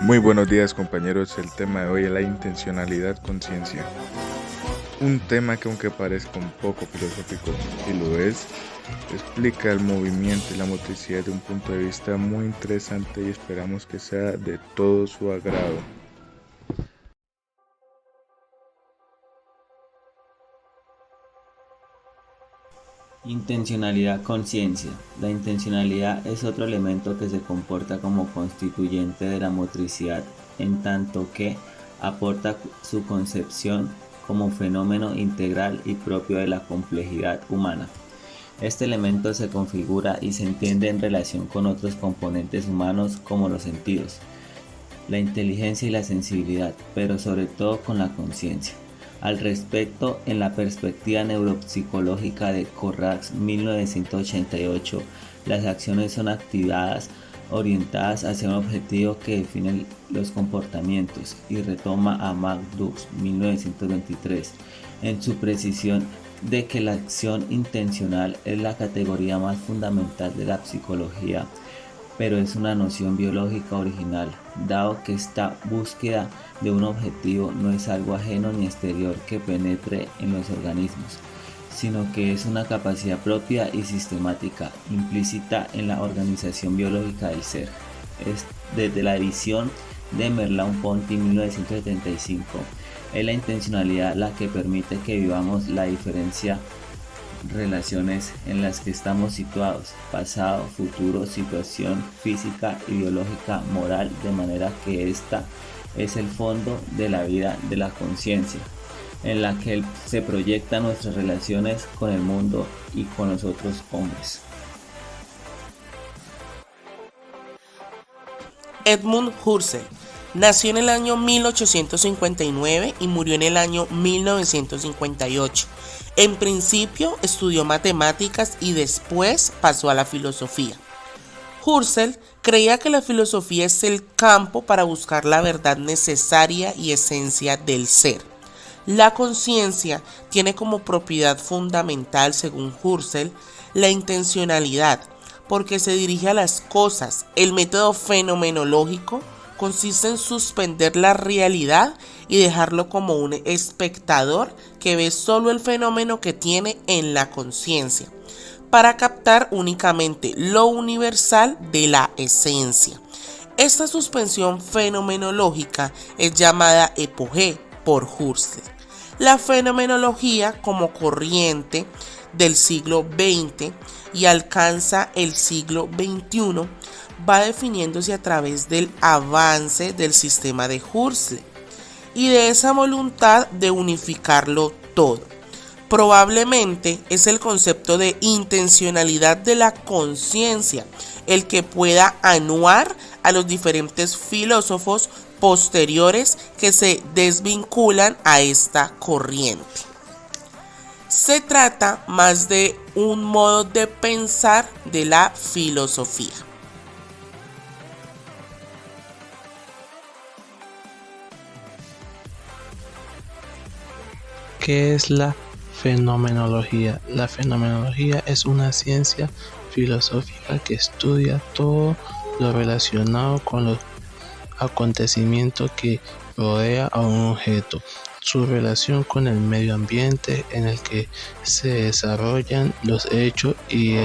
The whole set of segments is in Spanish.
Muy buenos días compañeros, el tema de hoy es la intencionalidad conciencia. Un tema que aunque parezca un poco filosófico, y lo es, explica el movimiento y la motricidad de un punto de vista muy interesante y esperamos que sea de todo su agrado. Intencionalidad conciencia. La intencionalidad es otro elemento que se comporta como constituyente de la motricidad, en tanto que aporta su concepción como fenómeno integral y propio de la complejidad humana. Este elemento se configura y se entiende en relación con otros componentes humanos como los sentidos, la inteligencia y la sensibilidad, pero sobre todo con la conciencia. Al respecto, en la perspectiva neuropsicológica de Corrax 1988, las acciones son activadas orientadas hacia un objetivo que define los comportamientos, y retoma a McDougall 1923 en su precisión de que la acción intencional es la categoría más fundamental de la psicología, pero es una noción biológica original, dado que esta búsqueda de un objetivo no es algo ajeno ni exterior que penetre en los organismos, sino que es una capacidad propia y sistemática, implícita en la organización biológica del ser. Es desde la visión de Merleau-Ponty 1975, es la intencionalidad la que permite que vivamos la diferencia relaciones en las que estamos situados, pasado, futuro, situación física y biológica, moral, de manera que esta es el fondo de la vida de la conciencia, en la que se proyectan nuestras relaciones con el mundo y con los otros hombres. Edmund Husserl nació en el año 1859 y murió en el año 1958. En principio estudió matemáticas y después pasó a la filosofía. Husserl creía que la filosofía es el campo para buscar la verdad necesaria y esencia del ser. La conciencia tiene como propiedad fundamental, según Husserl, la intencionalidad, porque se dirige a las cosas. El método fenomenológico consiste en suspender la realidad y dejarlo como un espectador que ve solo el fenómeno que tiene en la conciencia, para captar únicamente lo universal de la esencia. Esta suspensión fenomenológica es llamada epogé por Husserl. La fenomenología, como corriente del siglo XX y alcanza el siglo XXI, va definiéndose a través del avance del sistema de Husserl y de esa voluntad de unificarlo todo. Probablemente es el concepto de intencionalidad de la conciencia el que pueda anuar a los diferentes filósofos posteriores que se desvinculan a esta corriente. Se trata más de un modo de pensar de la filosofía. ¿Qué es la fenomenología? La fenomenología es una ciencia filosófica que estudia todo lo relacionado con los acontecimientos que rodea a un objeto, su relación con el medio ambiente en el que se desarrollan los hechos y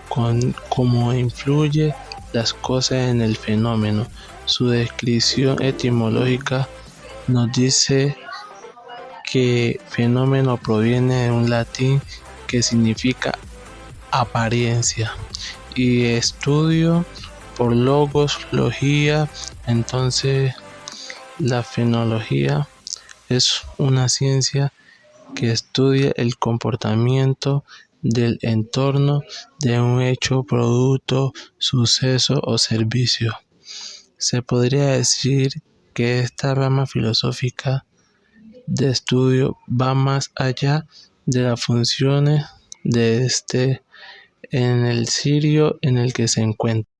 cómo influye las cosas en el fenómeno. Su descripción etimológica nos dice que fenómeno proviene de un latín que significa apariencia y estudio por logos, logía. Entonces la fenología es una ciencia que estudia el comportamiento del entorno de un hecho, producto, suceso o servicio. Se podría decir que esta rama filosófica de estudio va más allá de las funciones de este en el cirio en el que se encuentra.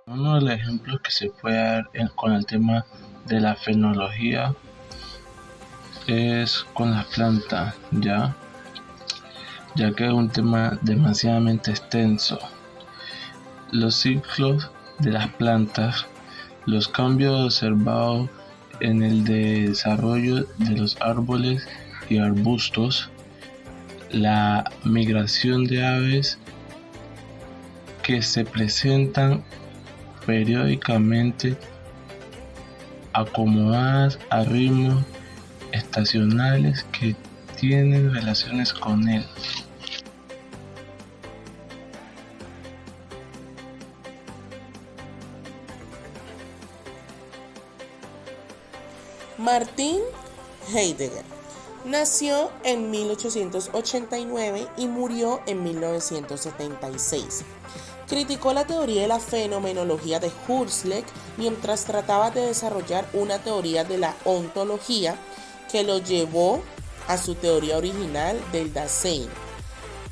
Uno de los ejemplos que se puede dar con el tema de la fenología es con las plantas, ya que es un tema demasiadamente extenso. los ciclos de las plantas, los cambios observados en el desarrollo de los árboles y arbustos, la migración de aves que se presentan periódicamente acomodadas a ritmos estacionales que tienen relaciones con él. Martin Heidegger nació en 1889 y murió en 1976. Criticó la teoría de la fenomenología de Husserl mientras trataba de desarrollar una teoría de la ontología que lo llevó a su teoría original del Dasein,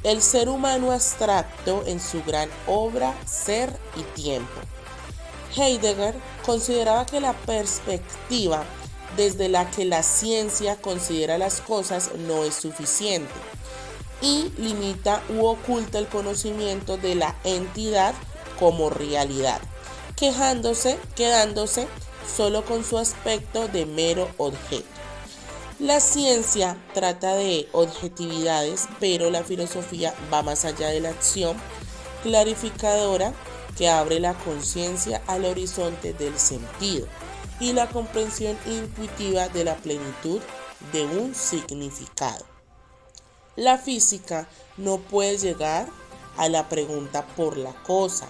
el ser humano abstracto en su gran obra Ser y Tiempo. Heidegger consideraba que la perspectiva desde la que la ciencia considera las cosas no es suficiente y limita u oculta el conocimiento de la entidad como realidad, quedándose solo con su aspecto de mero objeto. La ciencia trata de objetividades, pero la filosofía va más allá de la acción clarificadora que abre la conciencia al horizonte del sentido y la comprensión intuitiva de la plenitud de un significado. La física no puede llegar a la pregunta por la cosa.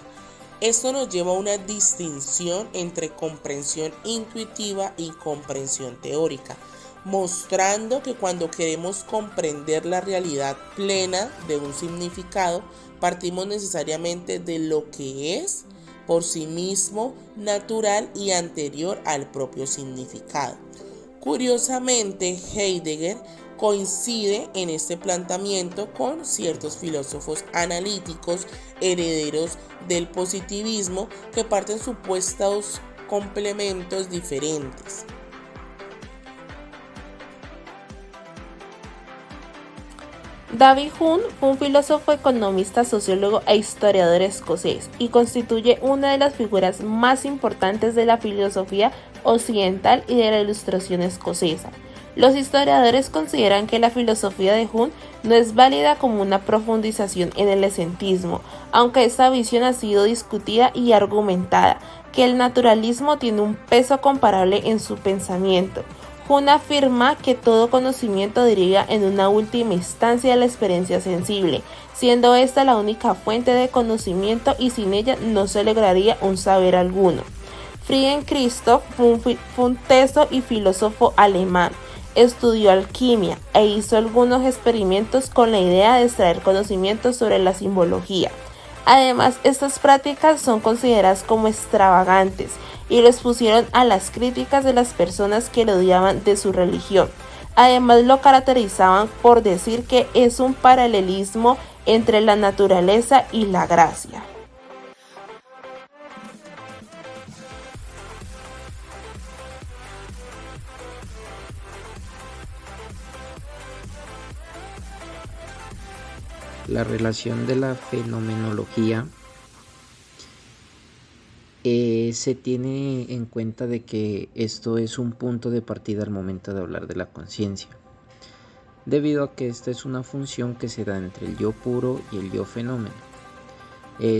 Esto nos lleva a una distinción entre comprensión intuitiva y comprensión teórica, mostrando que cuando queremos comprender la realidad plena de un significado, partimos necesariamente de lo que es por sí mismo natural y anterior al propio significado. Curiosamente, Heidegger coincide en este planteamiento con ciertos filósofos analíticos herederos del positivismo que parten supuestos complementos diferentes. David Hume fue un filósofo, economista, sociólogo e historiador escocés y constituye una de las figuras más importantes de la filosofía occidental y de la Ilustración escocesa. Los historiadores consideran que la filosofía de Hume no es válida como una profundización en el esentismo, aunque esta visión ha sido discutida y argumentada, que el naturalismo tiene un peso comparable en su pensamiento. Hume afirma que todo conocimiento deriva en una última instancia de la experiencia sensible, siendo esta la única fuente de conocimiento y sin ella no se lograría un saber alguno. Friedrich Christoph fue un teso y filósofo alemán. Estudió alquimia e hizo algunos experimentos con la idea de extraer conocimientos sobre la simbología. Además, estas prácticas son consideradas como extravagantes y lo expusieron a las críticas de las personas que lo odiaban de su religión. Además, lo caracterizaban por decir que es un paralelismo entre la naturaleza y la gracia. La relación de la fenomenología se tiene en cuenta de que esto es un punto de partida al momento de hablar de la conciencia, debido a que esta es una función que se da entre el yo puro y el yo fenómeno.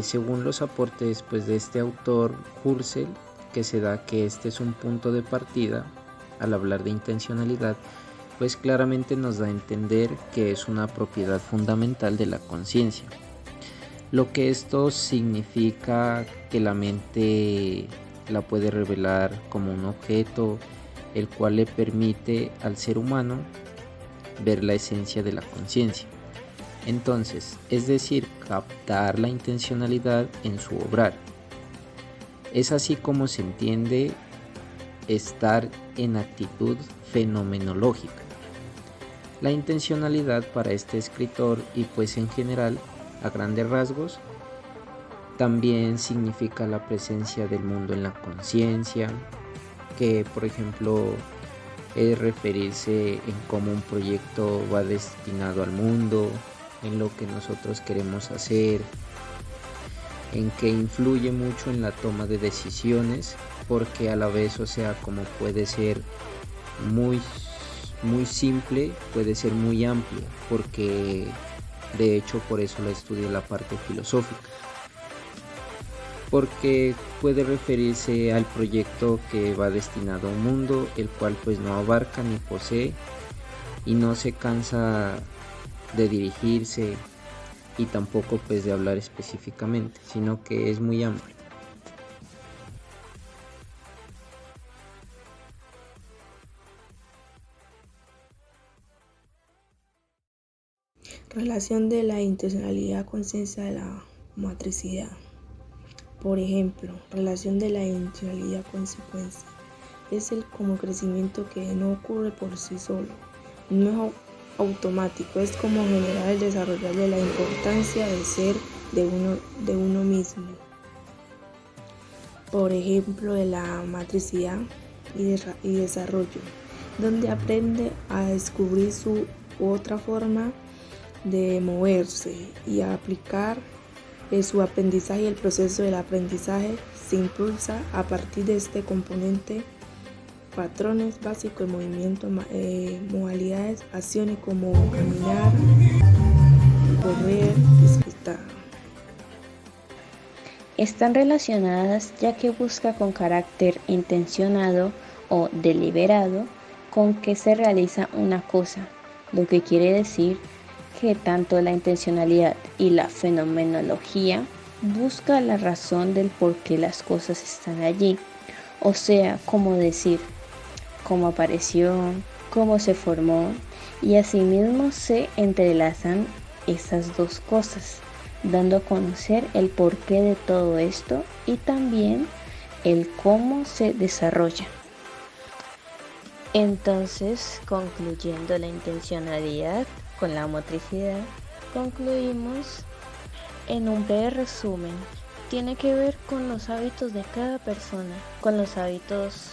Según los aportes de este autor Husserl, que se da que este es un punto de partida al hablar de intencionalidad, pues claramente nos da a entender que es una propiedad fundamental de la conciencia. Lo que esto significa que la mente la puede revelar como un objeto, el cual le permite al ser humano ver la esencia de la conciencia. Entonces, es decir, captar la intencionalidad en su obrar. Es así como se entiende estar en actitud fenomenológica. La intencionalidad para este escritor y en general, a grandes rasgos, también significa la presencia del mundo en la conciencia, que por ejemplo es referirse en cómo un proyecto va destinado al mundo, en lo que nosotros queremos hacer, en que influye mucho en la toma de decisiones, porque a la vez, o sea, como puede ser muy simple, puede ser muy amplia, porque de hecho por eso la estudié la parte filosófica, porque puede referirse al proyecto que va destinado a un mundo, el cual pues no abarca ni posee y no se cansa de dirigirse y tampoco pues de hablar específicamente, sino que es muy amplio. Relación de la intencionalidad conciencia de la matricidad. Por ejemplo, relación de la intencionalidad consecuencia. Es el como crecimiento que no ocurre por sí solo, no es automático, es como generar el desarrollo de la importancia de ser de uno mismo. Por ejemplo, de la matricidad y desarrollo, donde aprende a descubrir su otra forma de moverse y a aplicar su aprendizaje. El proceso del aprendizaje se impulsa a partir de este componente: patrones básicos de movimiento, modalidades, acciones como caminar, correr, disfrutar. Están relacionadas ya que busca con carácter intencionado o deliberado con que se realiza una cosa, lo que quiere decir que tanto la intencionalidad y la fenomenología busca la razón del por qué las cosas están allí, o sea, cómo decir, cómo apareció, cómo se formó, y asimismo se entrelazan esas dos cosas, dando a conocer el porqué de todo esto y también el cómo se desarrolla. Entonces, concluyendo la intencionalidad con la motricidad, concluimos en un breve resumen. Tiene que ver con los hábitos de cada persona, con los hábitos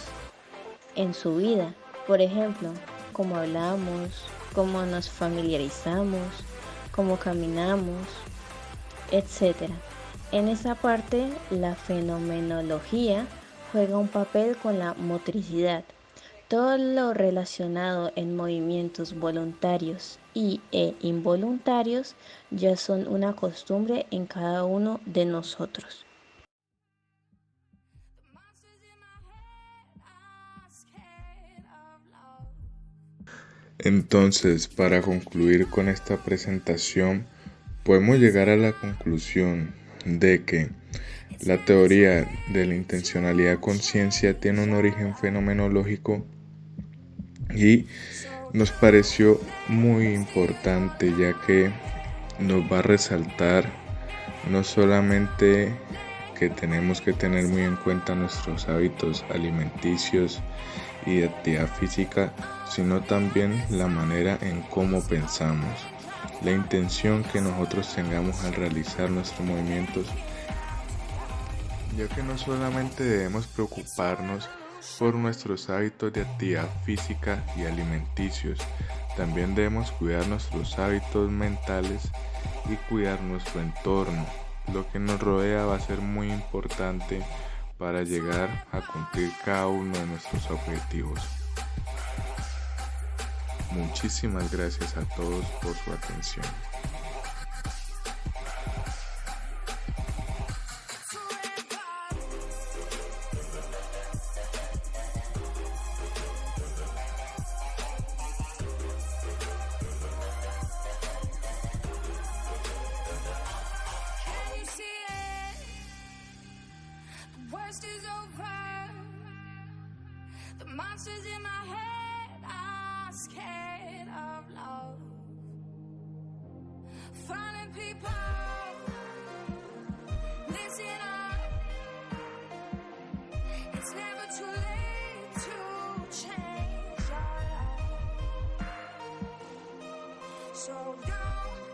en su vida. Por ejemplo, cómo hablamos, cómo nos familiarizamos, cómo caminamos, etc. En esa parte, la fenomenología juega un papel con la motricidad. Todo lo relacionado en movimientos voluntarios e involuntarios ya son una costumbre en cada uno de nosotros. Entonces, para concluir con esta presentación, podemos llegar a la conclusión de que la teoría de la intencionalidad conciencia tiene un origen fenomenológico y nos pareció muy importante, ya que nos va a resaltar no solamente que tenemos que tener muy en cuenta nuestros hábitos alimenticios y de actividad física, sino también la manera en cómo pensamos, la intención que nosotros tengamos al realizar nuestros movimientos, ya que no solamente debemos preocuparnos por nuestros hábitos de actividad física y alimenticios, también debemos cuidar nuestros hábitos mentales y cuidar nuestro entorno. Lo que nos rodea va a ser muy importante para llegar a cumplir cada uno de nuestros objetivos. Muchísimas gracias a todos por su atención. Worst is over. The monsters in my head are scared of love. Finding people, listen up. It's never too late to change your life. So don't